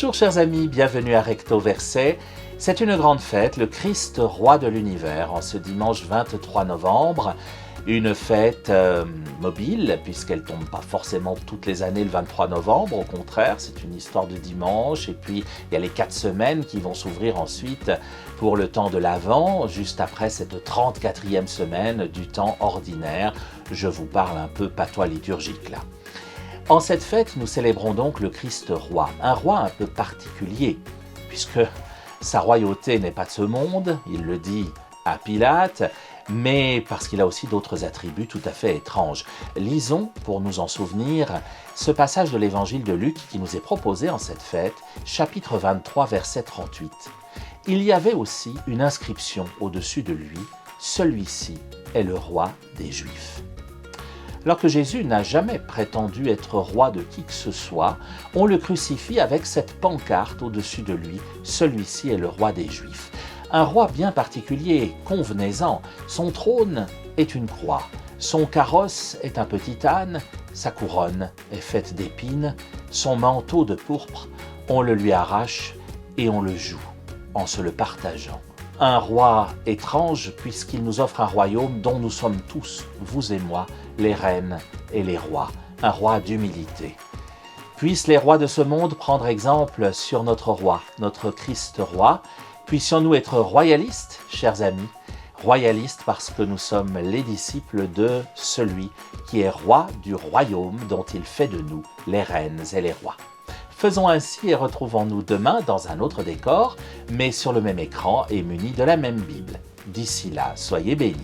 Bonjour chers amis, bienvenue à Recto Verset. C'est une grande fête, le Christ roi de l'univers, en ce dimanche 23 novembre. Une fête mobile, puisqu'elle ne tombe pas forcément toutes les années le 23 novembre, au contraire, c'est une histoire de dimanche. Et puis, il y a les 4 semaines qui vont s'ouvrir ensuite pour le temps de l'Avent, juste après cette 34e semaine du temps ordinaire. Je vous parle un peu patois liturgique là. En cette fête, nous célébrons donc le Christ roi, un roi un peu particulier, puisque sa royauté n'est pas de ce monde, il le dit à Pilate, mais parce qu'il a aussi d'autres attributs tout à fait étranges. Lisons, pour nous en souvenir, ce passage de l'évangile de Luc qui nous est proposé en cette fête, chapitre 23, verset 38. Il y avait aussi une inscription au-dessus de lui, « Celui-ci est le roi des Juifs ». Alors que Jésus n'a jamais prétendu être roi de qui que ce soit, on le crucifie avec cette pancarte au-dessus de lui, « Celui-ci est le roi des Juifs ». Un roi bien particulier, convenez-en, son trône est une croix, son carrosse est un petit âne, sa couronne est faite d'épines, son manteau de pourpre, on le lui arrache et on le joue en se le partageant. Un roi étrange puisqu'il nous offre un royaume dont nous sommes tous, vous et moi, les reines et les rois, un roi d'humilité. Puissent les rois de ce monde prendre exemple sur notre roi, notre Christ roi. Puissions-nous être royalistes, chers amis, royalistes parce que nous sommes les disciples de celui qui est roi du royaume dont il fait de nous les reines et les rois. Faisons ainsi et retrouvons-nous demain dans un autre décor, mais sur le même écran et munis de la même Bible. D'ici là, soyez bénis.